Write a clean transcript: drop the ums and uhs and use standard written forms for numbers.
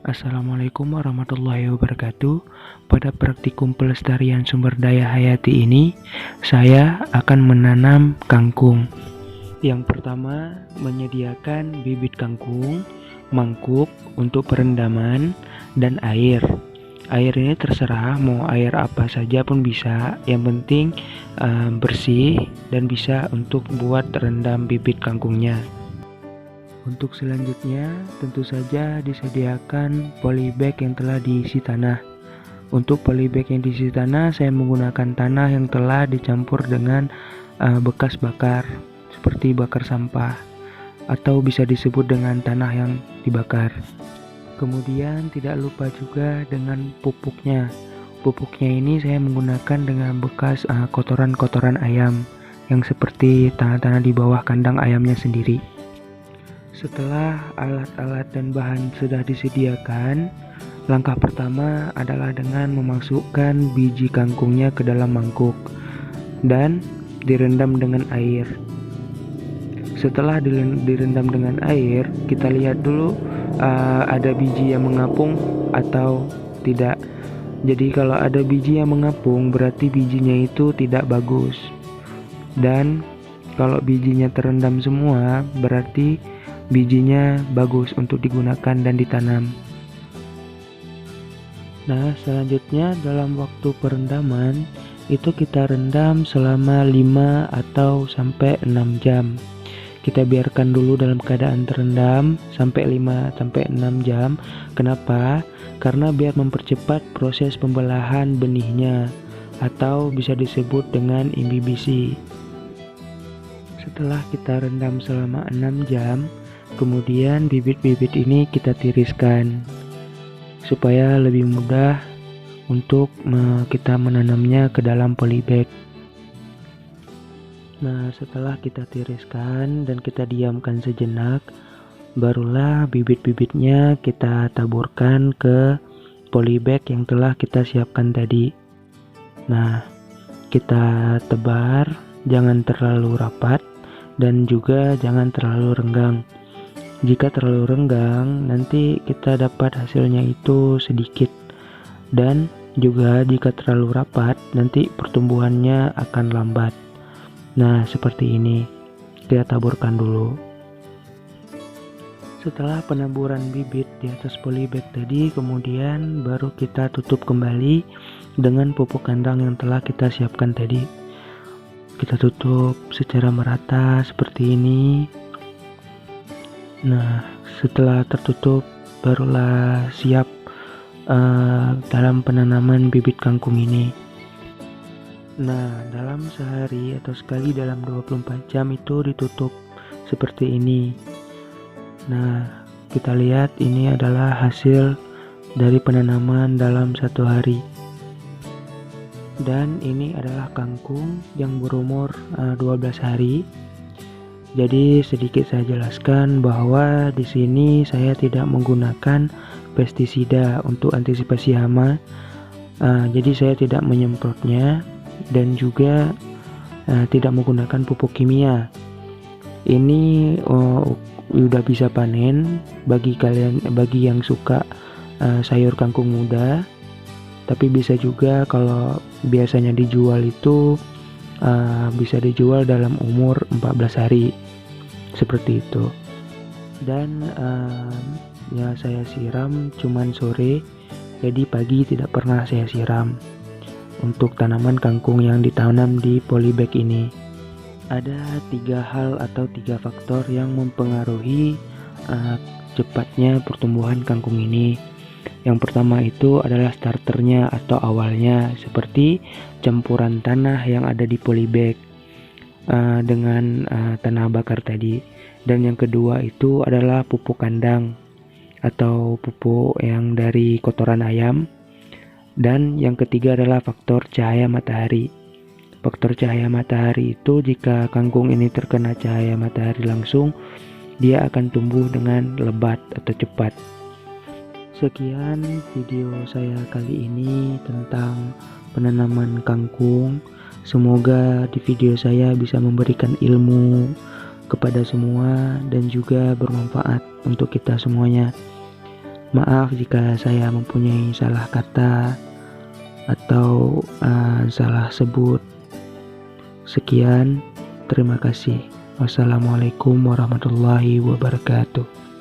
Assalamualaikum warahmatullahi wabarakatuh. Pada praktikum pelestarian sumber daya hayati ini, saya akan menanam kangkung. Yang pertama, menyediakan bibit kangkung, mangkuk untuk perendaman, dan air. Air ini terserah, mau air apa saja pun bisa, yang penting bersih dan bisa untuk buat rendam bibit kangkungnya. Untuk selanjutnya, tentu saja disediakan polybag yang telah diisi tanah. Untuk polybag yang diisi tanah, saya menggunakan tanah yang telah dicampur dengan bekas bakar, seperti bakar sampah, atau bisa disebut dengan tanah yang dibakar. Kemudian tidak lupa juga dengan pupuknya. Pupuknya ini saya menggunakan dengan bekas kotoran-kotoran ayam, yang seperti tanah-tanah di bawah kandang ayamnya sendiri. Setelah alat-alat dan bahan sudah disediakan, langkah pertama adalah dengan memasukkan biji kangkungnya ke dalam mangkuk dan direndam dengan air. Setelah direndam dengan air, kita lihat dulu ada biji yang mengapung atau tidak. Jadi kalau ada biji yang mengapung, berarti bijinya itu tidak bagus. Dan kalau bijinya terendam semua, berarti bijinya bagus untuk digunakan dan ditanam. Nah, selanjutnya dalam waktu perendaman itu kita rendam selama 5 atau sampai 6 jam. Kita biarkan dulu dalam keadaan terendam sampai 5 sampai 6 jam. Kenapa? Karena biar mempercepat proses pembelahan benihnya atau bisa disebut dengan imbibisi. Setelah kita rendam selama 6 jam, kemudian bibit-bibit ini kita tiriskan supaya lebih mudah untuk kita menanamnya ke dalam polybag. Nah, setelah kita tiriskan dan kita diamkan sejenak, barulah bibit-bibitnya kita taburkan ke polybag yang telah kita siapkan tadi. Nah, kita tebar, jangan terlalu rapat dan juga jangan terlalu renggang. Jika terlalu renggang, nanti kita dapat hasilnya itu sedikit. Dan juga jika terlalu rapat, nanti pertumbuhannya akan lambat. Nah, seperti ini. Kita taburkan dulu. Setelah penaburan bibit di atas polybag tadi, kemudian baru kita tutup kembali dengan pupuk kandang yang telah kita siapkan tadi. Kita tutup secara merata seperti ini. Nah, setelah tertutup barulah siap dalam penanaman bibit kangkung ini. Nah, dalam sehari atau sekali dalam 24 jam itu ditutup seperti ini. Nah, kita lihat ini adalah hasil dari penanaman dalam 1 hari. Dan ini adalah kangkung yang berumur 12 hari. Jadi sedikit saya jelaskan bahwa di sini saya tidak menggunakan pestisida untuk antisipasi hama. Jadi saya tidak menyemprotnya dan juga tidak menggunakan pupuk kimia. Ini udah bisa panen bagi yang suka sayur kangkung muda. Tapi bisa juga kalau biasanya dijual itu bisa dijual dalam umur 14 hari seperti itu. Dan ya saya siram cuman sore, jadi pagi tidak pernah saya siram untuk tanaman kangkung yang ditanam di polybag ini. Ada 3 hal atau 3 faktor yang mempengaruhi cepatnya pertumbuhan kangkung ini. Yang pertama itu adalah starternya atau awalnya, seperti campuran tanah yang ada di polybag dengan tanah bakar tadi. Dan yang kedua itu adalah pupuk kandang atau pupuk yang dari kotoran ayam. Dan yang ketiga adalah faktor cahaya matahari. Faktor cahaya matahari itu jika kangkung ini terkena cahaya matahari langsung, dia akan tumbuh dengan lebat atau cepat. Sekian video saya kali ini tentang penanaman kangkung. Semoga di video saya bisa memberikan ilmu kepada semua dan juga bermanfaat untuk kita semuanya. Maaf jika saya mempunyai salah kata atau salah sebut. Sekian, terima kasih. Wassalamualaikum warahmatullahi wabarakatuh.